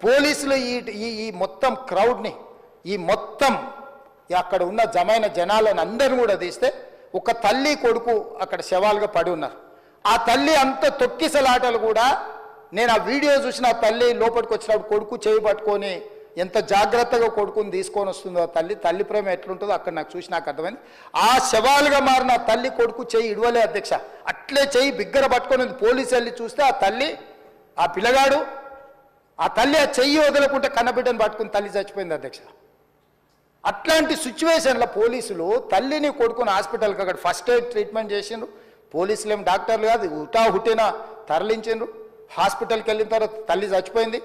పోలీసులు ఈ మొత్తం క్రౌడ్ని ఈ మొత్తం అక్కడ ఉన్న జమైన జనాలను అందరిని కూడా తీస్తే ఒక తల్లి కొడుకు అక్కడ శవాలుగా పడి ఉన్నారు. ఆ తల్లి అంత తొక్కిసలాటలు కూడా నేను ఆ వీడియో చూసిన ఆ తల్లి లోపలికి వచ్చినప్పుడు కొడుకు చేయి పట్టుకొని ఎంత జాగ్రత్తగా కొడుకుని తీసుకొని వస్తుందో తల్లి ప్రేమ ఎట్లుంటుందో అక్కడ నాకు చూసి నాకు అర్థమైంది. ఆ శవాలుగా మారిన తల్లి కొడుకు చేయి ఇడవలే అధ్యక్ష, అట్లే చేయి బిగ్గర పట్టుకొని పోలీసు వెళ్ళి చూస్తే ఆ తల్లి ఆ పిల్లగాడు ఆ తల్లి ఆ చెయ్యి వదలకుంటే కన్నబిడ్డను పట్టుకుని తల్లి చచ్చిపోయింది అధ్యక్ష. అట్లాంటి సిచ్యువేషన్లో పోలీసులు తల్లిని కొడుకుని హాస్పిటల్కి అక్కడ ఫస్ట్ ఎయిడ్ ట్రీట్మెంట్ చేసిండ్రు. పోలీసులు ఏం డాక్టర్లు కాదు, హుటాహుటిన తరలించిండ్రు. హాస్పిటల్కి వెళ్ళిన తర్వాత తల్లి చచ్చిపోయింది,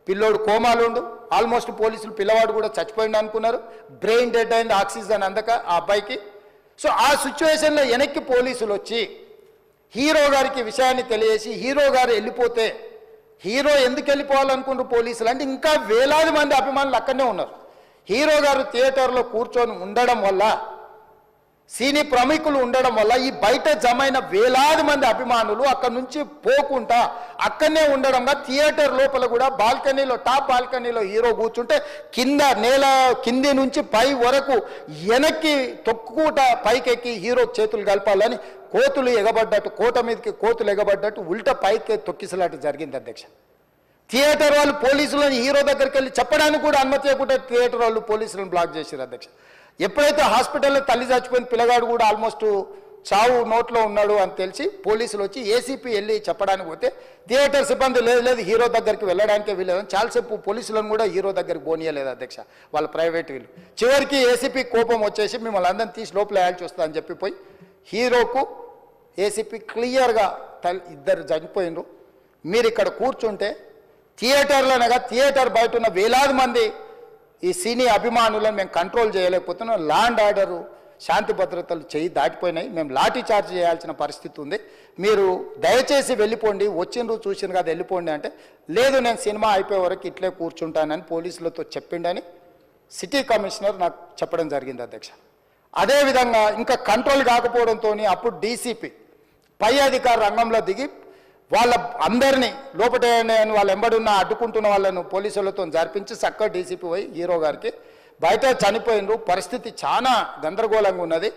పిల్లోడు కోమాలు ఉండు. ఆల్మోస్ట్ పోలీసులు పిల్లవాడు కూడా చచ్చిపోయింది అనుకున్నారు. బ్రెయిన్ డెడ్ అయింది, ఆక్సిజన్ అందక ఆ అబ్బాయికి. సో ఆ సిచ్యువేషన్లో వెనక్కి పోలీసులు వచ్చి హీరో గారికి విషయాన్ని తెలియజేసి హీరో గారు వెళ్ళిపోతే హీరో ఎందుకు వెళ్ళిపోవాలనుకున్నారు పోలీసులు అంటే ఇంకా వేలాది మంది అభిమానులు అక్కడనే ఉన్నారు. హీరో గారు థియేటర్లో కూర్చొని ఉండడం వల్ల సినీ ప్రముఖులు ఉండడం వల్ల ఈ బయట జమైన వేలాది మంది అభిమానులు అక్కడ నుంచి పోకుండా అక్కడనే ఉండడంగా థియేటర్ లోపల కూడా బాల్కనీలో టాప్ బాల్కనీలో హీరో కూర్చుంటే కింద నేల కింది నుంచి పై వరకు వెనక్కి తొక్కుట పైకెక్కి హీరో చేతులు కలపాలని కోతులు ఎగబడ్డట్టు కోట మీదకి కోతులు ఎగబడ్డట్టు ఉల్టా పైకి తొక్కిసలాట జరిగింది అధ్యక్ష. థియేటర్ వాళ్ళు పోలీసులను హీరో దగ్గరికి వెళ్ళి చెప్పడానికి కూడా అనుమతి ఇవ్వకుండా థియేటర్ వాళ్ళు పోలీసులను బ్లాక్ చేశారు అధ్యక్ష. ఎప్పుడైతే హాస్పిటల్లో తల్లి చచ్చిపోయిన పిల్లగాడు కూడా ఆల్మోస్ట్ చావు నోట్లో ఉన్నాడు అని తెలిసి పోలీసులు వచ్చి ఏసీపీ వెళ్ళి చెప్పడానికి పోతే థియేటర్ సిబ్బంది లేదు హీరో దగ్గరికి వెళ్ళడానికే వీలేదని చాలాసేపు పోలీసులను కూడా హీరో దగ్గరికి పోనీయలేదు అధ్యక్ష వాళ్ళ ప్రైవేట్ వీళ్ళు. చివరికి ఏసీపీ కోపం వచ్చేసి మిమ్మల్ని అందరిని తీసి లోపల వేయాల్సి వస్తుందని చెప్పి పోయి హీరోకు ఏసీపీ క్లియర్గా ఇద్దరు చనిపోయినరు, మీరు ఇక్కడ కూర్చుంటే థియేటర్లోనగా థియేటర్ బయట ఉన్న వేలాది మంది ఈ సినీ అభిమానులను మేము కంట్రోల్ చేయలేకపోతున్నాం, ల్యాండ్ ఆర్డరు శాంతి భద్రతలు చేయి దాటిపోయినాయి, మేము లాఠీ చార్జ్ చేయాల్సిన పరిస్థితి ఉంది, మీరు దయచేసి వెళ్ళిపోండి, వచ్చిండ్రు చూసిన కదా వెళ్ళిపోండి అంటే లేదు నేను సినిమా అయిపోయే వరకు ఇట్లే కూర్చుంటానని పోలీసులతో చెప్పిండని సిటీ కమిషనర్ నాకు చెప్పడం జరిగింది అధ్యక్ష. అదేవిధంగా ఇంకా కంట్రోల్ కాకపోవడంతో అప్పుడు డీసీపీ పై అధికారి రంగంలో దిగి వాళ్ళ అందరినీ లోపల వాళ్ళ ఎంబడున్న అడ్డుకుంటున్న వాళ్ళను పోలీసులతో జరిపించి చక్కగా డీసీపీ పోయి హీరో గారికి బయట చనిపోయినరు, పరిస్థితి చాలా గందరగోళంగా ఉన్నది,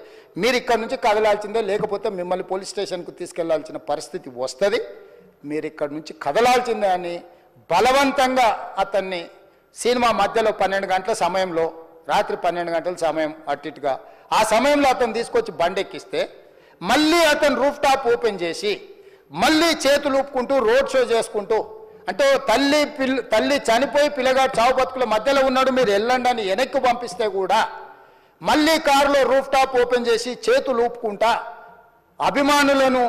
మీరు ఇక్కడ నుంచి కదలాల్సిందే లేకపోతే మిమ్మల్ని పోలీస్ స్టేషన్కు తీసుకెళ్లాల్సిన పరిస్థితి వస్తుంది, మీరు ఇక్కడ నుంచి కదలాల్సిందే అని బలవంతంగా అతన్ని సినిమా మధ్యలో 12 గంటల సమయంలో రాత్రి 12 గంటల సమయం అట్టిట్టుగా ఆ సమయంలో అతను తీసుకొచ్చి బండెక్కిస్తే మళ్ళీ అతను రూఫ్ టాప్ ఓపెన్ చేసి మళ్ళీ చేతులు ఊపుకుంటూ రోడ్ షో చేసుకుంటూ అంటే తల్లి చనిపోయి పిల్లగాడు చావు బతుకుల మధ్యలో ఉన్నాడు మీరు వెళ్ళండి అని వెనక్కి పంపిస్తే కూడా మళ్ళీ కారులో రూఫ్ టాప్ ఓపెన్ చేసి చేతులు ఊపుకుంటా అభిమానులను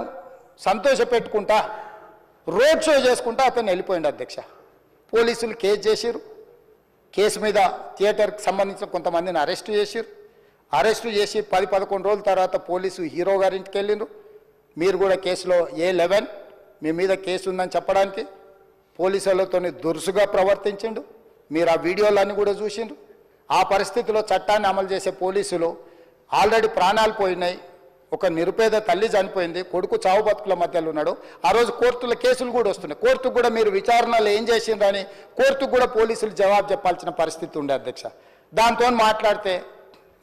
సంతోషపెట్టుకుంటా రోడ్ షో చేసుకుంటా అతను వెళ్ళిపోయింది అధ్యక్ష. పోలీసులు కేసు చేసిరు, కేసు మీద థియేటర్కి సంబంధించిన కొంతమందిని అరెస్టు చేసిరు, అరెస్టు చేసి 10-11 రోజుల తర్వాత పోలీసు హీరో గారింటికి వెళ్ళిండ్రు. మీరు కూడా కేసులో A11 మీ మీద కేసు ఉందని చెప్పడానికి పోలీసులతో దురుసుగా ప్రవర్తించిండు, మీరు ఆ వీడియోలన్నీ కూడా చూసిండ్రు. ఆ పరిస్థితిలో చట్టాన్ని అమలు చేసే పోలీసులు ఆల్రెడీ ప్రాణాలు పోయినాయి, ఒక నిరుపేద తల్లి చనిపోయింది, కొడుకు చావు బతుకుల మధ్యలో ఉన్నాడు, ఆ రోజు కోర్టులో కేసులు కూడా వస్తున్నాయి, కోర్టుకు కూడా మీరు విచారణలు ఏం చేసిండ్రని కోర్టుకు కూడా పోలీసులు జవాబు చెప్పాల్సిన పరిస్థితి ఉండే అధ్యక్ష. దాంతో మాట్లాడితే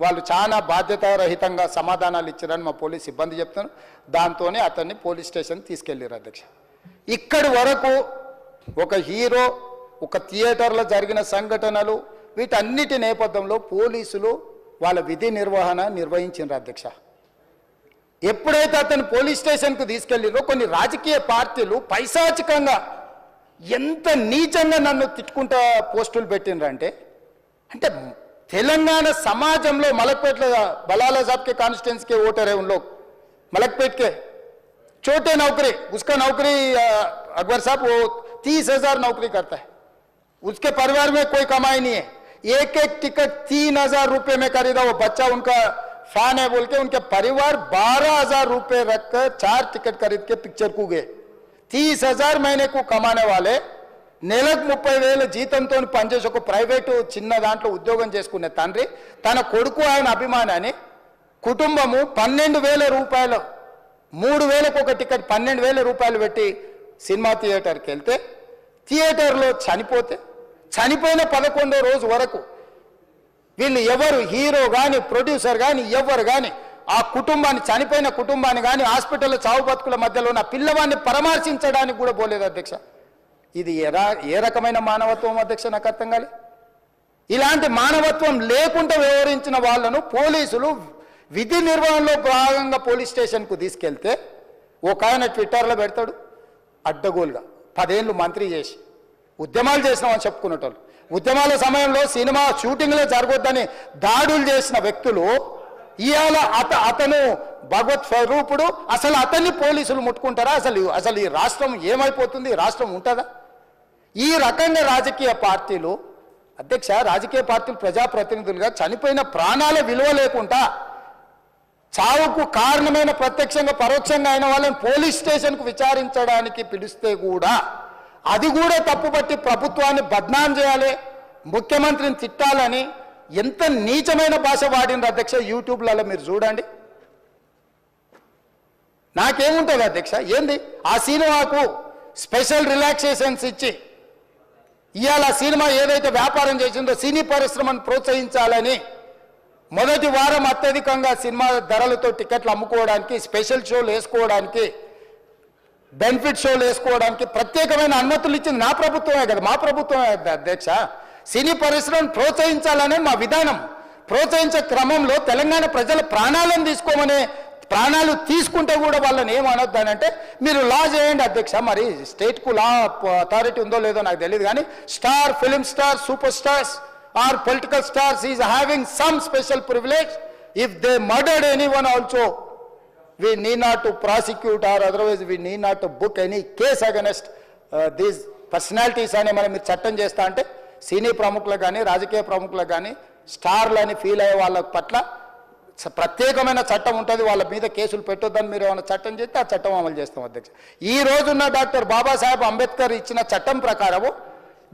వాళ్ళు చాలా బాధ్యతారహితంగా సమాధానాలు ఇచ్చారని మా పోలీస్ సిబ్బంది చెప్తున్నారు. దాంతోనే అతన్ని పోలీస్ స్టేషన్కి తీసుకెళ్ళారు అధ్యక్ష. ఇక్కడి వరకు ఒక హీరో ఒక థియేటర్లో జరిగిన సంఘటనలు వీటన్నిటి నేపథ్యంలో పోలీసులు వాళ్ళ విధి నిర్వహణ నిర్వహించారు అధ్యక్ష. ఎప్పుడైతే అతను పోలీస్ స్టేషన్కు తీసుకెళ్ళిరో కొన్ని రాజకీయ పార్టీలు పైశాచికంగా ఎంత నీచంగా నన్ను తిట్టుకుంటా పోస్టులు పెట్టినరంటే అంటే तेलंगाना समाजम मलकपेट बलाला साहब के कॉन्स्टिट्यूंसी के वोटर है उन लोग मलकपेट के छोटे नौकरी उसका नौकरी अकबर साहब वो 30,000 नौकरी करता है, उसके परिवार में कोई कमाई नहीं है, एक टिकट 3,000 रुपये में खरीदा, वो बच्चा उनका फैन है बोल के उनके परिवार 12,000 रुपये रखकर 4 टिकट खरीद के पिक्चर को गए. 30,000 महीने को कमाने वाले నెలకు 30,000 జీతంతో పనిచేసి ఒక ప్రైవేటు చిన్న దాంట్లో ఉద్యోగం చేసుకునే తండ్రి తన కొడుకు ఆయన అభిమానాన్ని కుటుంబము 12,000 రూపాయలు 3,000కు ఒక టికెట్ 12,000 రూపాయలు పెట్టి సినిమా థియేటర్కి వెళ్తే థియేటర్లో చనిపోతే చనిపోయిన 11వ రోజు వరకు వీళ్ళు ఎవరు హీరో కానీ ప్రొడ్యూసర్ కానీ ఎవరు కానీ ఆ కుటుంబాన్ని చనిపోయిన కుటుంబాన్ని కానీ హాస్పిటల్లో చావు బతుకుల మధ్యలో ఉన్న పిల్లవాడిని పరామర్శించడానికి కూడా పోలేదు అధ్యక్ష. ఇది ఏ రకమైన మానవత్వం అధ్యక్ష? నాకు అర్థం కాలే. ఇలాంటి మానవత్వం లేకుండా వ్యవహరించిన వాళ్ళను పోలీసులు విధి నిర్వహణలో భాగంగా పోలీస్ స్టేషన్కు తీసుకెళ్తే ఒక ఆయన ట్విట్టర్లో పెడతాడు అడ్డగోలుగా 10 ఏళ్ళు మంత్రి చేసి ఉద్యమాలు చేసినామని చెప్పుకునేటోళ్ళు, ఉద్యమాల సమయంలో సినిమా షూటింగ్లో జరగొద్దని దాడులు చేసిన వ్యక్తులు ఇవాళ అతను భగవత్ స్వరూపుడు, అసలు అతన్ని పోలీసులు ముట్టుకుంటారా? అసలు ఈ రాష్ట్రం ఏమైపోతుంది? రాష్ట్రం ఉంటుందా? ఈ రకంగా రాజకీయ పార్టీలు అధ్యక్ష, రాజకీయ పార్టీలు ప్రజాప్రతినిధులుగా చనిపోయిన ప్రాణాల విలువ లేకుండా చావుకు కారణమైన ప్రత్యక్షంగా పరోక్షంగా అయిన వాళ్ళని పోలీస్ స్టేషన్కు విచారించడానికి పిలిస్తే కూడా అది కూడా తప్పుపట్టి ప్రభుత్వాన్ని బద్నాం చేయాలి, ముఖ్యమంత్రిని తిట్టాలని ఎంత నీచమైన భాష వాడింది అధ్యక్ష. యూట్యూబ్లలో మీరు చూడండి. నాకేముంటుంది అధ్యక్ష? ఏంది ఆ సినిమాకు స్పెషల్ రిలాక్సేషన్స్ ఇచ్చి ఇవాళ సినిమా ఏదైతే వ్యాపారం చేసిందో సినీ పరిశ్రమను ప్రోత్సహించాలని మొదటి వారం అత్యధికంగా సినిమా ధరలతో టికెట్లు అమ్ముకోవడానికి, స్పెషల్ షోలు వేసుకోవడానికి, బెనిఫిట్ షోలు వేసుకోవడానికి ప్రత్యేకమైన అనుమతులు ఇచ్చింది నా ప్రభుత్వమే కదా, మా ప్రభుత్వమే అధ్యక్ష. సినీ పరిశ్రమను ప్రోత్సహించాలనే మా విధానం. ప్రోత్సహించే క్రమంలో తెలంగాణ ప్రజల ప్రాణాలు తీసుకుంటే కూడా వాళ్ళని ఏమనొద్దానంటే మీరు లా చేయండి అధ్యక్ష. మరి స్టేట్కు లా అథారిటీ ఉందో లేదో నాకు తెలియదు, కానీ star, film star, super stars or political stars is having some special privilege. If they murdered anyone also we need not to prosecute or otherwise we need not to book any case against these personalities అని మనం మీరు చట్టం చేస్తా అంటే సినీ ప్రముఖులకు కానీ రాజకీయ ప్రముఖులకు కానీ స్టార్లని ఫీల్ అయ్యే వాళ్ళ పట్ల ప్రత్యేకమైన చట్టం ఉంటుంది. వాళ్ళ మీద కేసులు పెట్టొద్దని మీరు ఏమైనా చట్టం చేస్తే ఆ చట్టం అమలు చేస్తాం అధ్యక్ష. ఈ రోజున్న డాక్టర్ బాబాసాహెబ్ అంబేద్కర్ ఇచ్చిన చట్టం ప్రకారము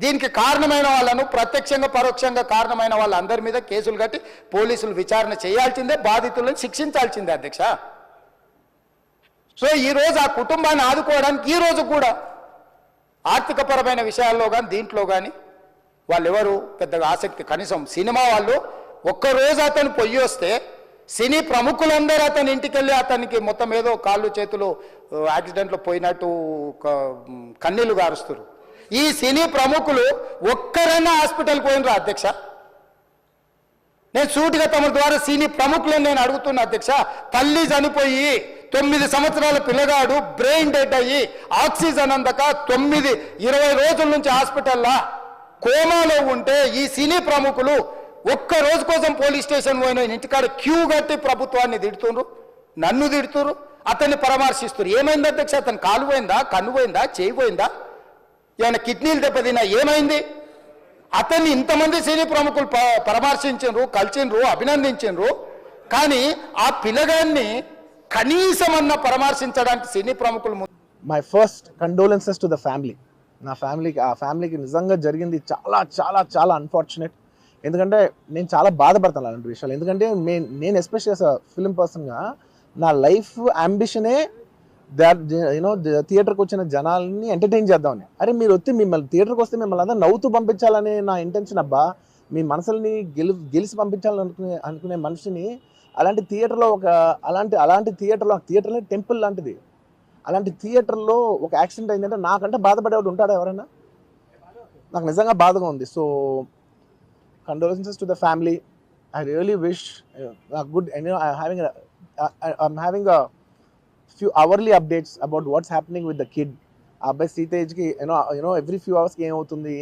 దీనికి కారణమైన వాళ్ళను ప్రత్యక్షంగా పరోక్షంగా కారణమైన వాళ్ళందరి మీద కేసులు కట్టి పోలీసులు విచారణ చేయాల్సిందే, బాధితులను శిక్షించాల్సిందే అధ్యక్ష. సో ఈరోజు ఆ కుటుంబాన్ని ఆదుకోవడానికి ఈరోజు కూడా ఆర్థికపరమైన విషయాల్లో కానీ దీంట్లో కానీ వాళ్ళు ఎవరు పెద్దగా ఆసక్తి, కనీసం సినిమా వాళ్ళు ఒక్కరోజు అతను పొయ్యి వస్తే సినీ ప్రముఖులందరూ అతని ఇంటికి వెళ్ళి అతనికి మొత్తం ఏదో కాళ్ళు చేతులు యాక్సిడెంట్లో పోయినట్టు కన్నీళ్లు గారుస్తారు. ఈ సినీ ప్రముఖులు ఒక్కరైనా హాస్పిటల్కి పోయినరా అధ్యక్ష? నేను సూటిగా తమ ద్వారా సినీ ప్రముఖులను నేను అడుగుతున్నా అధ్యక్ష. తల్లి చనిపోయి 9 సంవత్సరాల పిల్లగాడు బ్రెయిన్ డెడ్ అయ్యి ఆక్సిజన్ అందక 20 రోజుల నుంచి హాస్పిటల్లో కోమాలో ఉంటే ఈ సినీ ప్రముఖులు ఒక్క రోజు కోసం పోలీస్ స్టేషన్ పోయిన ఇంటికాడ క్యూ కట్టి ప్రభుత్వాన్ని తిడుతున్నారు, నన్ను తిడుతున్నారు, అతన్ని పరామర్శిస్తున్నారు. ఏమైంది అధ్యక్ష? అతను కాలు పోయిందా, కన్ను పోయిందా, చేయి పోయిందా, ఏమైనా కిడ్నీలు దెబ్బతిన్నా, ఏమైంది? అతన్ని ఇంతమంది సినీ ప్రముఖులు పరామర్శించారు, కలిసిండ్రు, అభినందించారు. కానీ ఆ పిల్లగాన్ని కనీసమన్న పరామర్శించడానికి సినీ ప్రముఖులు. My first condolences to the family. ఆ ఫ్యామిలీకి నిజంగా జరిగింది చాలా చాలా చాలా అన్ఫార్చునేట్. ఎందుకంటే నేను చాలా బాధపడతాను అలాంటి విషయాలు. ఎందుకంటే నేను ఎస్పెషల్లీ యాజ్ అ ఫిలిం పర్సన్గా నా లైఫ్ అంబిషనే థియేటర్కి వచ్చిన జనాల్ని ఎంటర్టైన్ చేద్దామని. అరే మీరు మిమ్మల్ని థియేటర్కి వస్తే మిమ్మల్ని అందరూ నవ్వుతూ పంపించాలనే నా ఇంటెన్షన్. అబ్బా, మీ మనసుల్ని గెలిచి పంపించాలని అనుకునే మనిషిని అలాంటి థియేటర్లో అలాంటి థియేటర్లో టెంపుల్ లాంటిది, అలాంటి థియేటర్లో ఒక యాక్సిడెంట్ అయిందంటే నాకంటే బాధపడేవాడు ఉంటాడా ఎవరైనా? నాకు నిజంగా బాధగా ఉంది. So condolences to the family. I really wish good. I'm having a few hourly updates about what's happening with the kid. ఆ అబ్బాయి సీతేజ్కి ఎవ్రీ ఫ్యూ అవర్స్కి ఏమవుతుంది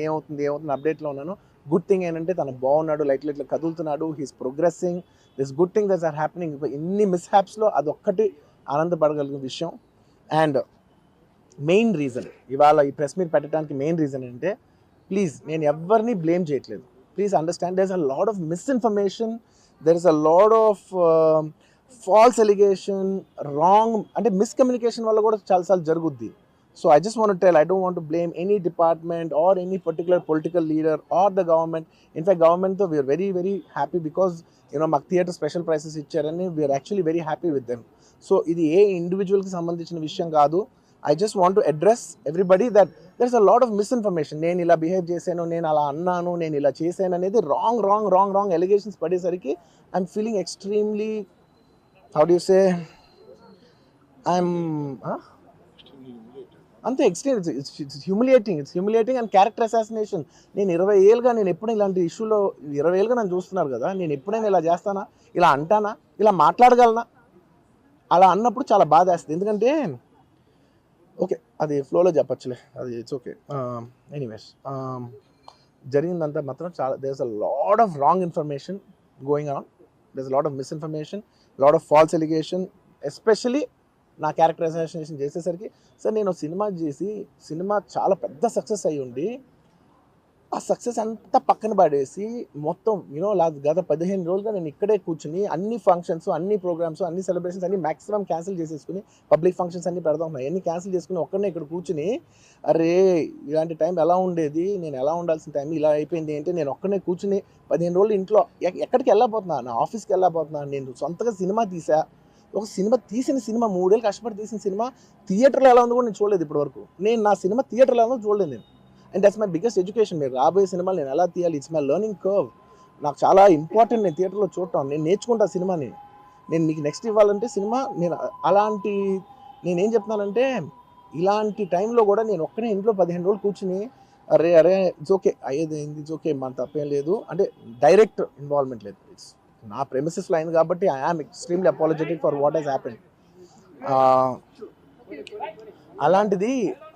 అప్డేట్లో ఉన్నాను. గుడ్ థింగ్ ఏంటంటే తను బాగున్నాడు, లైట్ కదులుతున్నాడు, he's progressing. This good thing that's are happening. ఇన్ని మిస్హ్యాప్స్లో అదొక్కటి ఆనందపడగలిగిన విషయం. అండ్ మెయిన్ రీజన్ ఇవాళ ఈ ప్రెస్ మీట్ పెట్టడానికి మెయిన్ రీజన్ ఏంటంటే, ప్లీజ్ నేను ఎవరిని బ్లేమ్ చేయట్లేదు. Please understand, there is a lot of misinformation, there is a lot of false allegation, wrong అంటే మిస్కమ్యూనికేషన్ వల్ల కూడా చాలాసార్లు జరుగుద్ది. So I just want to tell, I don't want to blame any department or any particular political leader or the government. In fact, government though, we are very, very happy because, మాకు theatre special prices ఇచ్చారని we are actually very happy with them. So ఇది ఏ ఇండివిజువల్కి సంబంధించిన విషయం కాదు. I just want to address everybody that there is a lot of misinformation. నేను ఇలా behave చేశాను, నేను అలా అన్నాను, నేను ఇలా చేశాను అనేది రాంగ్ ఎలిగేషన్స్ పడేసరికి I'm feeling extremely, how do you say, I'm అంతే extreme. It's humiliating and character assassination. నేను 20 ఏళ్ళుగా నేను ఎప్పుడు ఇలాంటి ఇష్యూలో 20 ఏళ్ళుగా నన్ను చూస్తున్నారు కదా, నేను ఎప్పుడైనా ఇలా చేస్తానా, ఇలా అంటానా, ఇలా మాట్లాడగలనా? అలా అన్నప్పుడు చాలా బాధ వేస్తుంది. ఎందుకంటే ఓకే, అది ఫ్లోలో చెప్పచ్చులే, అది ఇట్స్ ఓకే. ఎనీవేస్, జరిగిందంతా మాత్రం చాలా, there is a lot of wrong information going on, there is a lot of misinformation, lot of false allegation, especially నా క్యారెక్టర్ అసాసినేషన్ చేసేసరికి. సార్ నేను సినిమా చేసి, సినిమా చాలా పెద్ద సక్సెస్ అయ్యి ఉండి, ఆ సక్సెస్ అంతా పక్కన పడేసి మొత్తం గత 15 రోజులుగా నేను ఇక్కడే కూర్చుని అన్ని ఫంక్షన్స్, అన్ని ప్రోగ్రామ్స్, అన్ని సెలబ్రేషన్స్ అన్ని మ్యాక్సిమం క్యాన్సిల్ చేసేసుకుని, పబ్లిక్ ఫంక్షన్స్ అన్ని పెడతా ఉన్నాయి, అన్ని క్యాన్సిల్ చేసుకుని ఒక్కడనే ఇక్కడ కూర్చుని, అరే ఇలాంటి టైం ఎలా ఉండేది, నేను ఎలా ఉండాల్సిన టైం ఇలా అయిపోయింది అంటే, నేను ఒక్కడనే కూర్చుని 15 రోజులు ఇంట్లో ఎక్కడికి వెళ్ళకపోతున్నా, నా ఆఫీస్కి వెళ్ళకపోతున్నా, నేను సొంతగా సినిమా తీసా. ఒక సినిమా తీసిన సినిమా 3 ఏళ్ళు కష్టపడి తీసిన సినిమా థియేటర్లో ఎలా ఉందో కూడా నేను చూడలేదు ఇప్పటి వరకు. నేను నా సినిమా థియేటర్లో ఎలా ఉందో చూడలేదు నేను. And that's my biggest education. మీరు రాబోయే సినిమాలు నేను ఎలా తీయాలి, ఇట్స్ మై లెర్నింగ్ కర్వ్. నాకు చాలా ఇంపార్టెంట్ నేను థియేటర్లో చూడటం, నేను నేర్చుకుంటా సినిమాని. నేను మీకు నెక్స్ట్ ఇవ్వాలంటే సినిమా, నేను అలాంటి, నేనేం చెప్తున్నానంటే ఇలాంటి టైంలో కూడా నేను ఒక్కనే ఇంట్లో 15 రోజులు కూర్చుని, అరే ఇట్స్ ఓకే, అయ్యేది ఏంది, ఇట్స్ ఓకే, మన తప్పేం లేదు అంటే డైరెక్ట్ ఇన్వాల్వ్మెంట్ లేదు. ఇట్స్ నా ప్రెమిసెస్లో అయింది కాబట్టి I am extremely apologetic for what has happened. అలాంటిది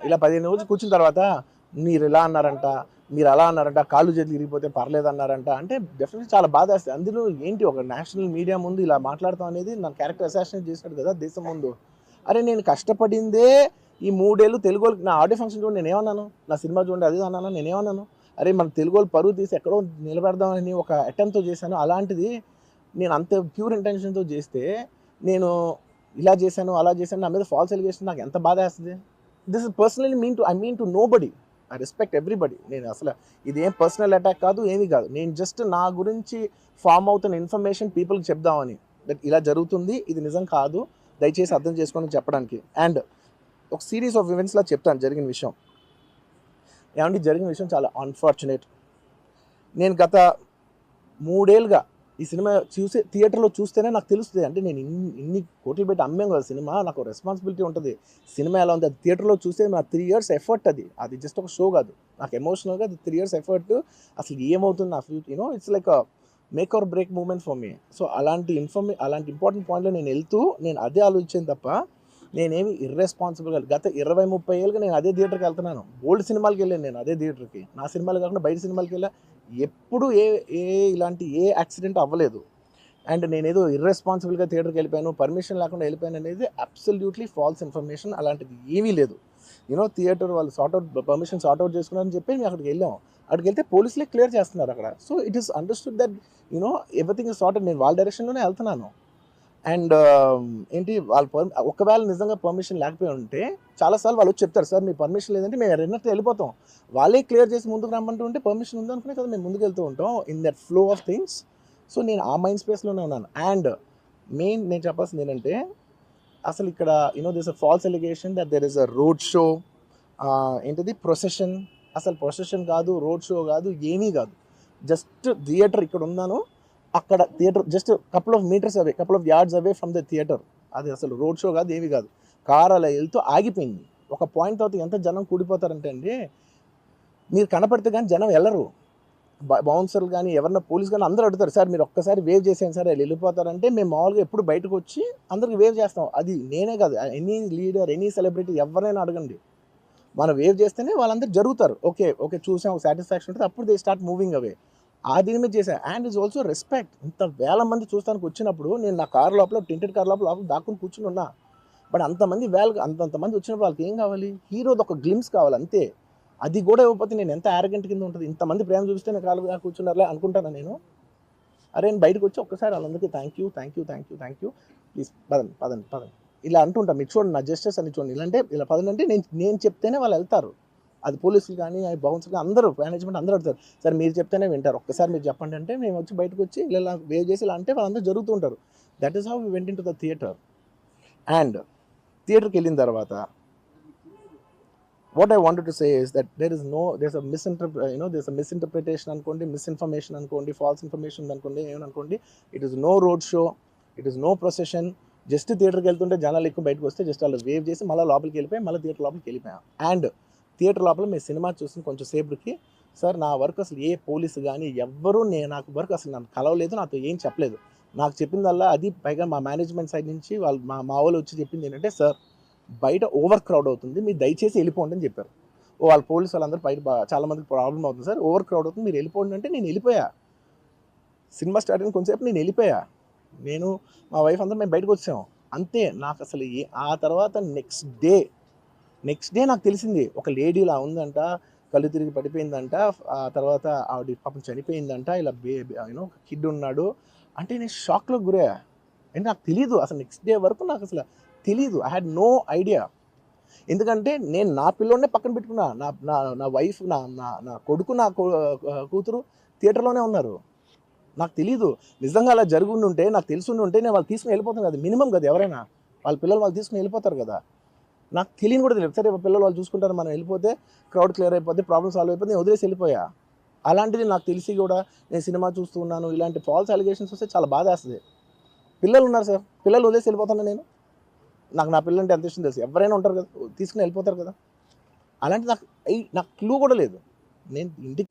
ఇలా 15 రోజులు కూర్చున్న తర్వాత మీరు ఇలా అన్నారంట, మీరు అలా అన్నారంట, కాళ్ళు చేతులు ఇరిగిపోతే పర్లేదు అన్నారంట అంటే డెఫినెట్లీ చాలా బాధ వేస్తుంది. అందులో ఏంటి, ఒక నేషనల్ మీడియా ముందు ఇలా మాట్లాడతాం అనేది నా క్యారెక్టర్ అసాసినేట్ చేసినట్టు కదా దేశం ముందు. అరే నేను కష్టపడిందే ఈ 3 ఏళ్ళు తెలుగు వాళ్ళకి. నా ఆడియో ఫంక్షన్ చూడండి, నేనేమన్నాను, నా సినిమా చూడండి అది అన్నాను, నేనేమన్నాను, అరే మన తెలుగు వాళ్ళు పరువు తీసి ఎక్కడో నిలబెడదామని ఒక అటెంప్ట్తో చేశాను. అలాంటిది నేను అంత ప్యూర్ ఇంటెన్షన్తో చేస్తే, నేను ఇలా చేశాను అలా చేశాను, నా మీద ఫాల్స్ ఎలిగేషన్, నాకు ఎంత బాధ వేస్తుంది. This is personally I mean to nobody, I respect everybody. నేను అసలు ఇదేం పర్సనల్ అటాక్ కాదు, ఏమీ కాదు. నేను జస్ట్ నా గురించి ఫామ్ అవుతున్న ఇన్ఫర్మేషన్ పీపుల్కి చెప్దామని, దట్ ఇలా జరుగుతుంది, ఇది నిజం కాదు, దయచేసి అర్థం చేసుకోండి చెప్పడానికి. అండ్ ఒక సిరీస్ ఆఫ్ ఈవెంట్స్లా చెప్తాను జరిగిన విషయం. ఏమంటే జరిగిన విషయం చాలా అన్ఫార్చునేట్. నేను గత 3 ఏళ్ళుగా ఈ సినిమా థియేటర్లో చూస్తేనే నాకు తెలుస్తుంది. అంటే నేను ఇన్ని కోట్లు పెట్టి అమ్మాం కదా సినిమా, నాకు రెస్పాన్సిబిలిటీ ఉంటుంది. సినిమా ఎలా ఉంది అది థియేటర్లో చూస్తే నా 3 years ఎఫర్ట్, అది జస్ట్ ఒక షో కాదు, నాకు ఎమోషనల్గా అది 3 years ఎఫర్ట్. అసలు ఏమవుతుంది నా future, it's like make or break moment for me. So అలాంటి ఇంపార్టెంట్ పాయింట్లో నేను వెళ్తూ నేను అదే ఆలోచించాను తప్ప నేనేమి ఇర్రెస్పాన్సిబుల్గా గత 20-30 ఏళ్ళుగా నేను అదే థియేటర్కి వెళ్తున్నాను. ఓల్డ్ సినిమాలకి వెళ్ళాను నేను అదే థియేటర్కి, నా సినిమాలు కాకుండా బయట సినిమాలకి వెళ్ళా. ఎప్పుడు ఇలాంటి యాక్సిడెంట్ అవ్వలేదు. అండ్ నేనేదో ఇర్రెస్పాన్సిబుల్గా థియేటర్కి వెళ్ళిపోయాను, పర్మిషన్ లేకుండా వెళ్ళిపోయాను అనేది అబ్సల్యూట్లీ ఫాల్స్ ఇన్ఫర్మేషన్. అలాంటిది ఏమీ లేదు. థియేటర్ వాళ్ళు పర్మిషన్ సార్ట్అవుట్ చేసుకున్నారని చెప్పి మేము అక్కడికి వెళ్ళాం. అక్కడికి వెళ్తే పోలీసులే క్లియర్ చేస్తున్నారు అక్కడ. So it is understood that everything is sorted. నేను వాళ్ళ డైరెక్షన్లోనే వెళ్తున్నాను. అండ్ ఏంటి ఒకవేళ నిజంగా పర్మిషన్ లేకపోయి ఉంటే చాలాసార్లు వాళ్ళు వచ్చి చెప్తారు, సార్ మీ పర్మిషన్ లేదంటే మేము రెండట్టు వెళ్ళిపోతాం. వాళ్ళే క్లియర్ చేసి ముందుకు రమ్మంటూ ఉంటే పర్మిషన్ ఉందనుకునే కదా మేము ముందుకు వెళ్తూ ఉంటాం in that flow of things. So నేను ఆ మైండ్ స్పేస్లోనే ఉన్నాను. అండ్ మెయిన్ నేను చెప్పాల్సింది ఏంటంటే, అసలు ఇక్కడ this a false allegation that there is a road show, ఏంటిది ప్రొసెషన్. అసలు ప్రొసెషన్ కాదు, రోడ్ షో కాదు, ఏమీ కాదు. జస్ట్ థియేటర్ ఇక్కడ ఉన్నాను, అక్కడ theatre just couple of metres away, couple of yards away from the theatre. అది అసలు రోడ్ షో కాదు, ఏమీ కాదు. కార్ అలా వెళ్తూ ఆగిపోయింది. ఒక పాయింట్ తర్వాత ఎంత జనం కూడిపోతారంటే అండి, మీరు కనపడితే కానీ జనం వెళ్ళరు. బౌన్సర్లు కానీ ఎవరన్నా పోలీస్ కానీ అందరూ అడుగుతారు, సార్ మీరు ఒక్కసారి వేవ్ చేసాను సార్ వాళ్ళు వెళ్ళిపోతారంటే మేము మామూలుగా ఎప్పుడు బయటకు వచ్చి అందరికి వేవ్ చేస్తాం. అది నేనే కాదు, ఎనీ లీడర్, ఎనీ సెలబ్రిటీ ఎవరైనా అడగండి, మనం వేవ్ చేస్తేనే వాళ్ళందరూ జరుగుతారు. ఓకే చూసాం, సాటిస్ఫాక్షన్ ఉంటుంది, అప్పుడు దే స్టార్ట్ మూవింగ్ అవే. ఆ దీని మీద చేశాను. And it's also respect. ఇంత వేల మంది చూస్తానికి వచ్చినప్పుడు నేను నా కార్ లోపల, టెంటెడ్ కార్ లోపల దాక్కుని కూర్చుని ఉన్నా. బట్ అంతమంది అంతమంది వచ్చినప్పుడు వాళ్ళకి ఏం కావాలి, హీరోది ఒక గ్లిమ్స్ కావాలి అంతే. అది కూడా ఇవ్వకపోతే నేను ఎంత యారగెంట్ కింద ఉంటుంది. ఇంతమంది ప్రేమ చూపిస్తే నేను కాలు కూర్చున్నారులే అనుకుంటాను నేను. అరే నేను బయటకు వచ్చి ఒక్కసారి వాళ్ళందరికీ థ్యాంక్ యూ ప్లీజ్ పదండి ఇలా అంటుంటాను. మీకు చూడండి నా జస్టిస్ అని చూడండి, ఇలాంటే ఇలా పదండి అంటే నేను చెప్తేనే వాళ్ళు వెళ్తారు. అది పోలీసులు కానీ బౌన్సర్లు కానీ అందరూ, మేనేజ్మెంట్ అందరూ అడుగుతారు, సార్ మీరు చెప్తేనే వింటారు, ఒక్కసారి మీరు చెప్పండి అంటే మేము వచ్చి బయటకు వచ్చి ఇలా వేవ్ చేసి ఇలా అంటే వాళ్ళందరూ జరుగుతూ ఉంటారు. That is how we went into the theatre. And థియేటర్కి వెళ్ళిన తర్వాత what I wanted to say is that there's a misinterpretation అనుకోండి, misinformation అనుకోండి, false information అనుకోండి, ఏమనుకోండి, it is no road show, it is no procession. Just థియేటర్కి వెళ్తుంటే జనాలు ఎక్కువ బయటకు వస్తే జస్ట్ వాళ్ళు వేవ్ చేసి మళ్ళీ లోపలికి వెళ్ళిపోయి మళ్ళీ థియేటర్ లోపలికి వెళ్ళిపోయాం. అండ్ థియేటర్ లోపల మేము సినిమా చూసిన కొంచెం సేపటికి సార్ నా వర్క్ అసలు ఏ పోలీసు కానీ ఎవ్వరూ నాకు వర్క్ అసలు నాకు కలవలేదు, నాతో ఏం చెప్పలేదు. నాకు చెప్పిందల్లా అది పైగా మా మేనేజ్మెంట్ సైడ్ నుంచి వాళ్ళు మా వాళ్ళు వచ్చి చెప్పింది ఏంటంటే, సార్ బయట ఓవర్ క్రౌడ్ అవుతుంది, మీరు దయచేసి వెళ్ళిపోండి అని చెప్పారు. వాళ్ళ పోలీసు వాళ్ళందరూ బయట చాలా మందికి ప్రాబ్లం అవుతుంది సార్, ఓవర్ క్రౌడ్ అవుతుంది, మీరు వెళ్ళిపోండి అంటే నేను వెళ్ళిపోయా. సినిమా స్టార్ట్ అయిన కొంచెంసేపు నేను వెళ్ళిపోయా. నేను మా వైఫ్ అందరూ మేము బయటకు వచ్చాము అంతే. నాకు అసలు ఆ తర్వాత నెక్స్ట్ డే నాకు తెలిసింది ఒక లేడీ ఇలా ఉందంట, కళ్ళు తిరిగి పడిపోయిందంట, ఆ తర్వాత ఆవిడ పాపం చనిపోయిందంట, ఇలా ఒక కిడ్ ఉన్నాడు అంటే నేను షాక్లో గురయ్యా. అంటే నాకు తెలీదు అసలు, నెక్స్ట్ డే వరకు నాకు అసలు తెలీదు. I had no idea. ఎందుకంటే నేను నా పిల్లోనే పక్కన పెట్టుకున్నా, నా వైఫ్, నా కొడుకు, నా కూతురు థియేటర్లోనే ఉన్నారు. నాకు తెలీదు. నిజంగా అలా జరుగుండి ఉంటే, నాకు తెలుసుండి ఉంటే నేను వాళ్ళు తీసుకుని వెళ్ళిపోతాను కదా, మినిమం కదా, ఎవరైనా వాళ్ళ పిల్లలు వాళ్ళు తీసుకుని వెళ్ళిపోతారు కదా. నాకు తెలియని కూడా తెలియదు. సరే పిల్లలు వాళ్ళు చూసుకుంటారు, మనం వెళ్ళిపోతే క్రౌడ్ క్లియర్ అయిపోతే, ప్రాబ్లమ్ సాల్వ్ అయిపోతే, నేను వదిలేసి వెళ్ళిపోయా. అలాంటిది నాకు తెలిసి కూడా నేను సినిమా చూస్తూ ఉన్నాను, ఇలాంటి ఫాల్స్ అలిగేషన్స్ వస్తే చాలా బాధ వేస్తుంది. పిల్లలు ఉన్నారు సార్, పిల్లలు వదిలేసి వెళ్ళిపోతాను నేను. నాకు నా పిల్లలు అంటే ఎంత ఇష్టం తెలుసు, ఎవరైనా ఉంటారు కదా తీసుకుని వెళ్ళిపోతారు కదా. అలాంటి నాకు క్లూ కూడా లేదు. నేను ఇంటికి